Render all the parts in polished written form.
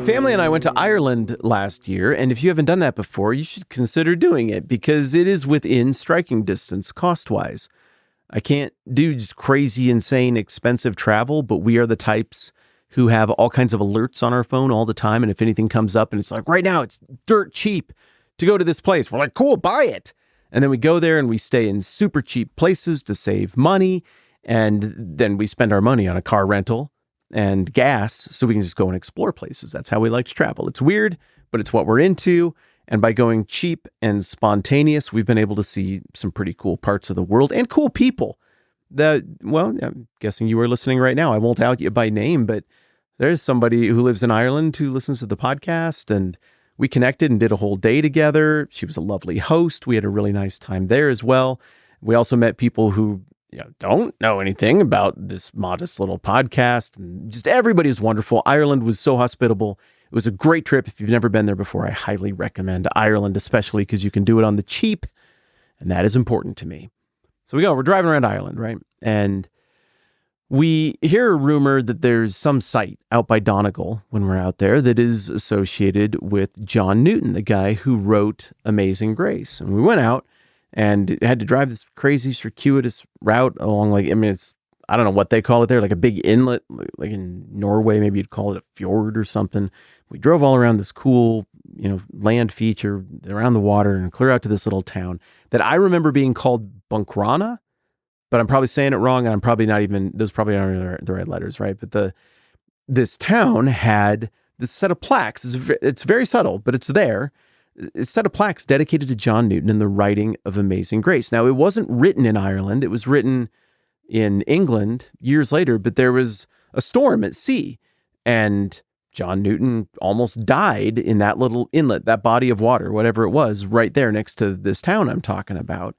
family and I went to Ireland last year, and if you haven't done that before, you should consider doing it because it is within striking distance cost-wise. I can't do just crazy, insane, expensive travel, but we are the types who have all kinds of alerts on our phone all the time, and if anything comes up and it's like, right now, it's dirt cheap to go to this place, we're like, cool, buy it. And then we go there and we stay in super cheap places to save money, and then we spend our money on a car rental and gas so we can just go and explore places. That's how we like to travel. It's weird, but it's what we're into. And by going cheap and spontaneous, we've been able to see some pretty cool parts of the world and cool people. I'm guessing you are listening right now. I won't out you by name, but there's somebody who lives in Ireland who listens to the podcast, and we connected and did a whole day together. She was a lovely host. We had a really nice time there as well. We also met people who don't know anything about this modest little podcast, and just everybody is wonderful. Ireland was so hospitable. It was a great trip. If you've never been there before, I highly recommend Ireland, especially because you can do it on the cheap, and that is important to me. So we're driving around Ireland, right? And we hear a rumor that there's some site out by Donegal when we're out there that is associated with John Newton, the guy who wrote Amazing Grace. And we went out and had to drive this crazy circuitous route along, I don't know what they call it there, like a big inlet, like in Norway, maybe you'd call it a fjord or something. We drove all around this cool, land feature around the water and clear out to this little town that I remember being called Bunkrana, but I'm probably saying it wrong, and I'm probably not even, those probably aren't the right letters, right? But this town had this set of plaques. It's very subtle, but it's there. It's a set of plaques dedicated to John Newton and the writing of Amazing Grace. Now, it wasn't written in Ireland. It was written in England years later, but there was a storm at sea, and John Newton almost died in that little inlet, that body of water, whatever it was, right there next to this town I'm talking about.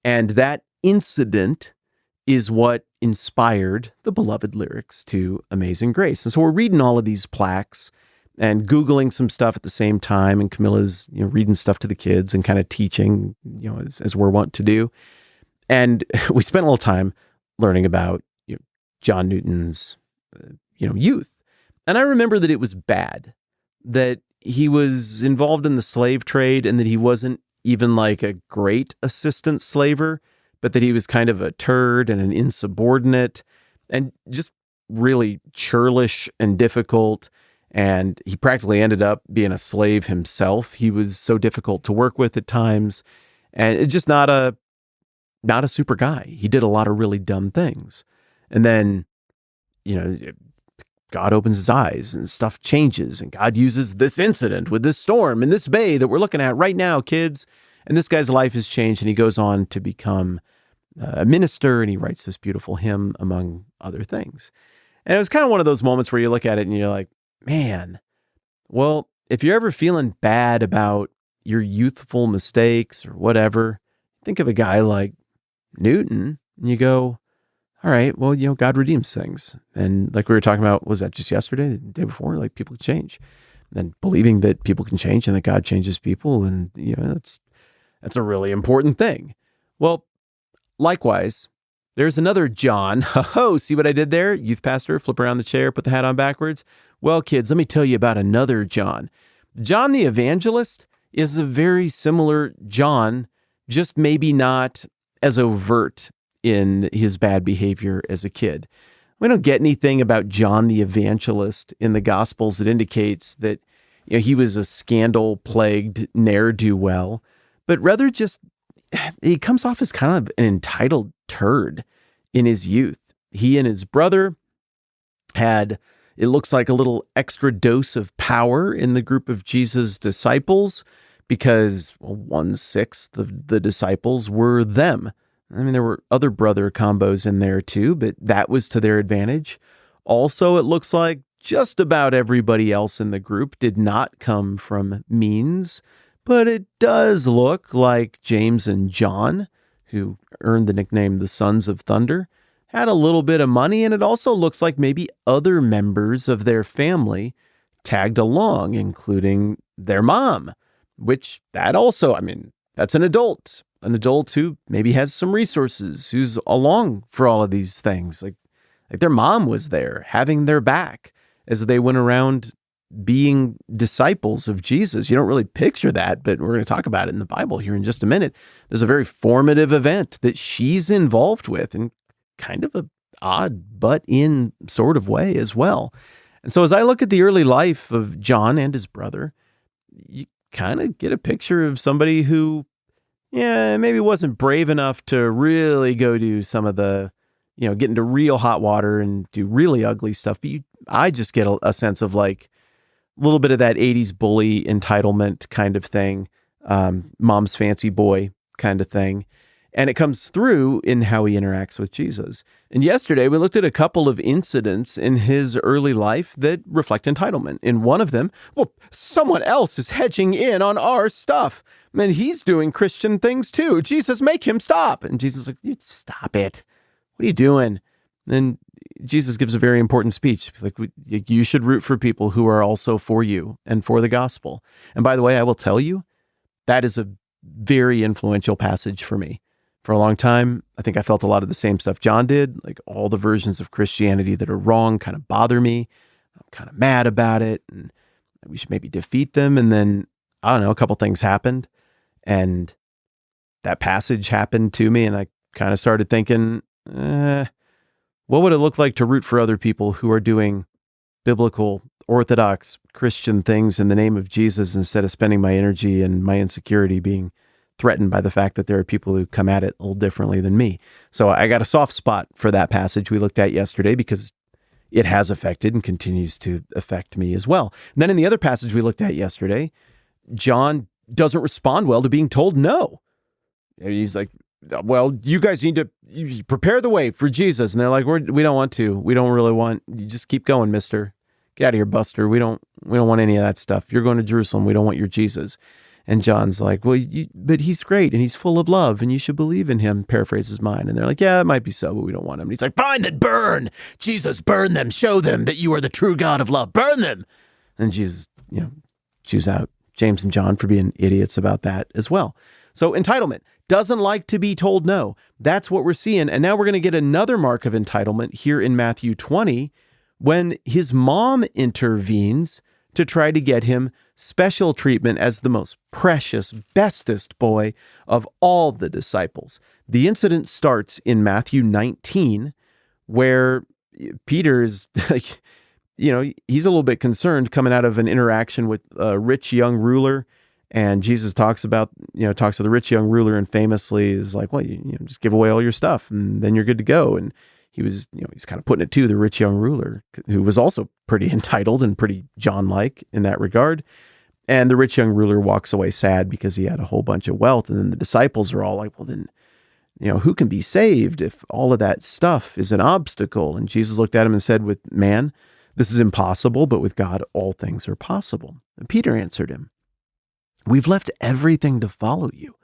And that incident is what inspired the beloved lyrics to Amazing Grace. And so we're reading all of these plaques and Googling some stuff at the same time. And Camilla's, reading stuff to the kids and kind of teaching, as we're wont to do. And we spent a little time learning about John Newton's, youth. And I remember that it was bad, that he was involved in the slave trade and that he wasn't even like a great assistant slaver, but that he was kind of a turd and an insubordinate and just really churlish and difficult. And he practically ended up being a slave himself. He was so difficult to work with at times, and it's just not a super guy. He did a lot of really dumb things. And then, God opens his eyes and stuff changes, and God uses this incident with this storm in this bay that we're looking at right now, kids. And this guy's life has changed, and he goes on to become a minister, and he writes this beautiful hymn, among other things. And it was kind of one of those moments where you look at it and you're like, man, well, if you're ever feeling bad about your youthful mistakes or whatever, think of a guy like Newton and you go, all right, well, God redeems things. And like we were talking about, was that just yesterday, the day before? Like, people can change. And believing that people can change and that God changes people, and that's a really important thing. Well, likewise, there's another John. Ho, see what I did there? Youth pastor, flip around the chair, put the hat on backwards. Well, kids, let me tell you about another John. John the Evangelist is a very similar John, just maybe not as overt in his bad behavior as a kid. We don't get anything about John the Evangelist in the Gospels that indicates that he was a scandal-plagued ne'er-do-well, but rather just he comes off as kind of an entitled turd in his youth. He and his brother had, it looks like, a little extra dose of power in the group of Jesus' disciples because 1/6 of the disciples were them. I mean, there were other brother combos in there too, but that was to their advantage. Also, it looks like just about everybody else in the group did not come from means, but it does look like James and John, who earned the nickname the Sons of Thunder, had a little bit of money, and it also looks like maybe other members of their family tagged along, including their mom, which that also, that's an adult who maybe has some resources, who's along for all of these things. Like their mom was there having their back as they went around being disciples of Jesus. You don't really picture that, but we're going to talk about it in the Bible here in just a minute. There's a very formative event that she's involved with in kind of a odd but in sort of way as well. And so as I look at the early life of John and his brother, you kind of get a picture of somebody who, maybe wasn't brave enough to really go do some of the, get into real hot water and do really ugly stuff. But I just get a sense of like a little bit of that 80s bully entitlement kind of thing, mom's fancy boy kind of thing. And it comes through in how he interacts with Jesus. And yesterday, we looked at a couple of incidents in his early life that reflect entitlement. In one of them, well, someone else is hedging in on our stuff. And he's doing Christian things too. Jesus, make him stop. And Jesus is like, you stop it. What are you doing? And Jesus gives a very important speech. Like, you should root for people who are also for you and for the gospel. And by the way, I will tell you, that is a very influential passage for me. For a long time, I think I felt a lot of the same stuff John did, like all the versions of Christianity that are wrong kind of bother me. I'm kind of mad about it, and we should maybe defeat them. And then, I don't know, a couple things happened, and that passage happened to me, and I kind of started thinking, what would it look like to root for other people who are doing biblical, orthodox Christian things in the name of Jesus instead of spending my energy and my insecurity being threatened by the fact that there are people who come at it a little differently than me. So I got a soft spot for that passage we looked at yesterday because it has affected and continues to affect me as well. And then in the other passage we looked at yesterday, John doesn't respond well to being told no. He's like, well, you guys need to prepare the way for Jesus. And they're like, we don't want to. We don't really want. You just keep going, mister. Get out of here, Buster. We don't want any of that stuff. You're going to Jerusalem. We don't want your Jesus. And John's like, well, but he's great and he's full of love and you should believe in him, paraphrases mine. And they're like, yeah, it might be so, but we don't want him. And he's like, fine, then burn. Jesus, burn them. Show them that you are the true God of love. Burn them. And Jesus, chews out James and John for being idiots about that as well. So entitlement, doesn't like to be told no. That's what we're seeing. And now we're going to get another mark of entitlement here in Matthew 20 when his mom intervenes to try to get him special treatment as the most precious, bestest boy of all the disciples. The incident starts in Matthew 19, where Peter is like, he's a little bit concerned coming out of an interaction with a rich young ruler. And Jesus talks to the rich young ruler and famously is like, well, just give away all your stuff and then you're good to go. And he was, he's kind of putting it to the rich young ruler who was also pretty entitled and pretty John-like in that regard. And the rich young ruler walks away sad because he had a whole bunch of wealth. And then the disciples are all like, well, then, who can be saved if all of that stuff is an obstacle? And Jesus looked at him and said, with man, this is impossible, but with God, all things are possible. And Peter answered him, we've left everything to follow you.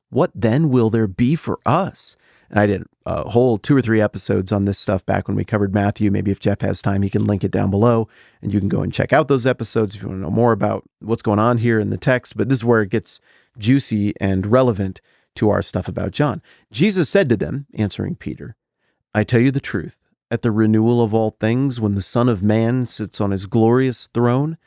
What then will there be for us? And I did a whole 2 or 3 episodes on this stuff back when we covered Matthew. Maybe if Jeff has time, he can link it down below and you can go and check out those episodes if you want to know more about what's going on here in the text. But this is where it gets juicy and relevant to our stuff about John. Jesus said to them, answering Peter, I tell you the truth, at the renewal of all things, when the Son of Man sits on his glorious throne,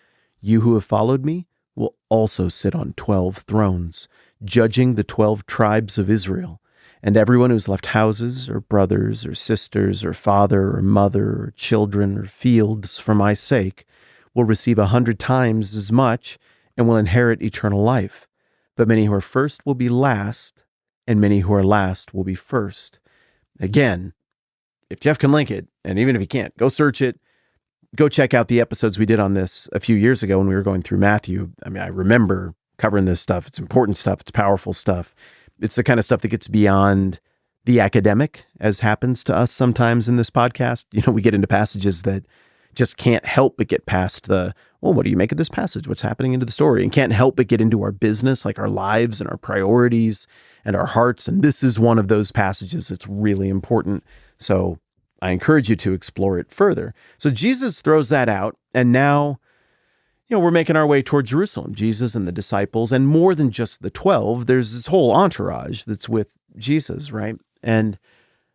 you who have followed me will also sit on 12 thrones, judging the 12 tribes of Israel. And everyone who's left houses or brothers or sisters or father or mother or children or fields for my sake will receive 100 times as much and will inherit eternal life. But many who are first will be last, and many who are last will be first. Again, if Jeff can link it, and even if he can't, go search it. Go check out the episodes we did on this a few years ago when we were going through Matthew. I mean, I remember covering this stuff. It's important stuff. It's powerful stuff. It's the kind of stuff that gets beyond the academic, as happens to us sometimes in this podcast. We get into passages that just can't help but get past the, well, what do you make of this passage? What's happening into the story? And can't help but get into our business, like our lives and our priorities and our hearts. And this is one of those passages that's really important. So I encourage you to explore it further. So Jesus throws that out. And now, we're making our way toward Jerusalem, Jesus and the disciples, and more than just the 12, there's this whole entourage that's with Jesus, right? And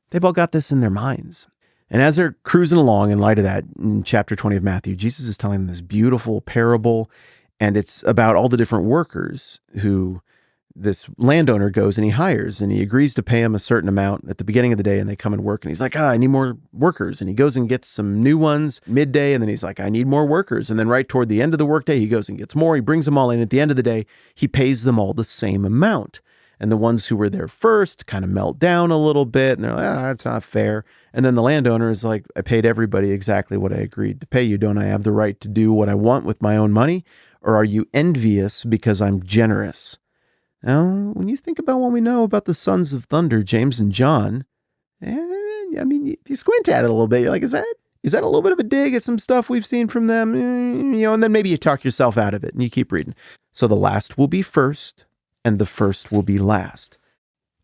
they've all got this in their minds. And as they're cruising along, in light of that, in chapter 20 of Matthew, Jesus is telling them this beautiful parable, and it's about all the different workers who this landowner goes and he hires, and he agrees to pay them a certain amount at the beginning of the day, and they come and work, and he's like, I need more workers. And he goes and gets some new ones midday, and then he's like, I need more workers. And then right toward the end of the workday, he goes and gets more. He brings them all in. At the end of the day, he pays them all the same amount. And the ones who were there first kind of melt down a little bit, and they're like, that's not fair. And then the landowner is like, I paid everybody exactly what I agreed to pay you. Don't I have the right to do what I want with my own money? Or are you envious because I'm generous? Now, when you think about what we know about the sons of thunder, James and John, I mean, you squint at it a little bit. You're like, is that a little bit of a dig at some stuff we've seen from them? And then maybe you talk yourself out of it and you keep reading. So the last will be first, and the first will be last.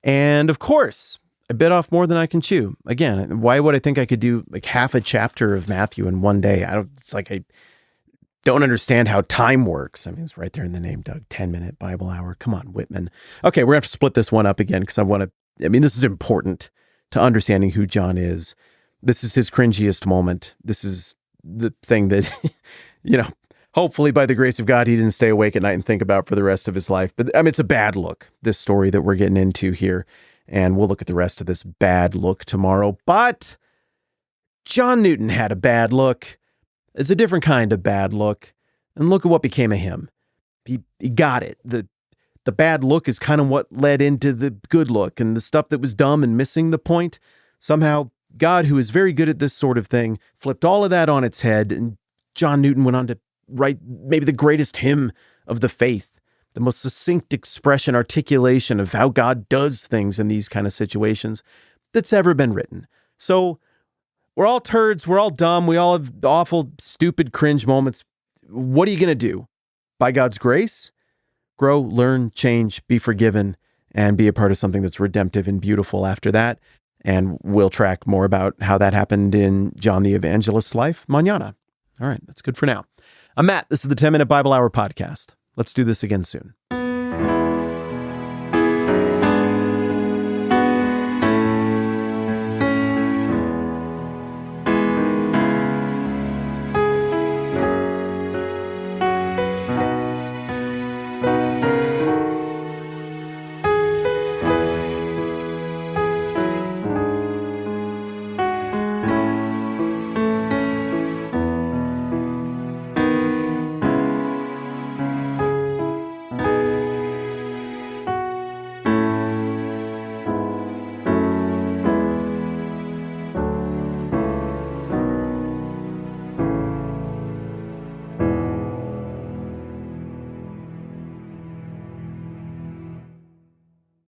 And of course, I bit off more than I can chew. Again, why would I think I could do like half a chapter of Matthew in one day? I don't understand how time works. I mean, it's right there in the name, Doug. 10-minute Bible hour. Come on, Whitman. Okay, we're going to have to split this one up again because this is important to understanding who John is. This is his cringiest moment. This is the thing that, hopefully by the grace of God, he didn't stay awake at night and think about for the rest of his life. But it's a bad look, this story that we're getting into here. And we'll look at the rest of this bad look tomorrow. But John Newton had a bad look. It's a different kind of bad look. And look at what became of him. He got it. The bad look is kind of what led into the good look, and the stuff that was dumb and missing the point. Somehow, God, who is very good at this sort of thing, flipped all of that on its head, and John Newton went on to write maybe the greatest hymn of the faith, the most succinct expression, articulation of how God does things in these kind of situations that's ever been written. So we're all turds, we're all dumb, we all have awful, stupid, cringe moments. What are you going to do? By God's grace, grow, learn, change, be forgiven, and be a part of something that's redemptive and beautiful after that. And we'll track more about how that happened in John the Evangelist's life mañana. All right, that's good for now. I'm Matt. This is the 10-Minute Bible Hour podcast. Let's do this again soon.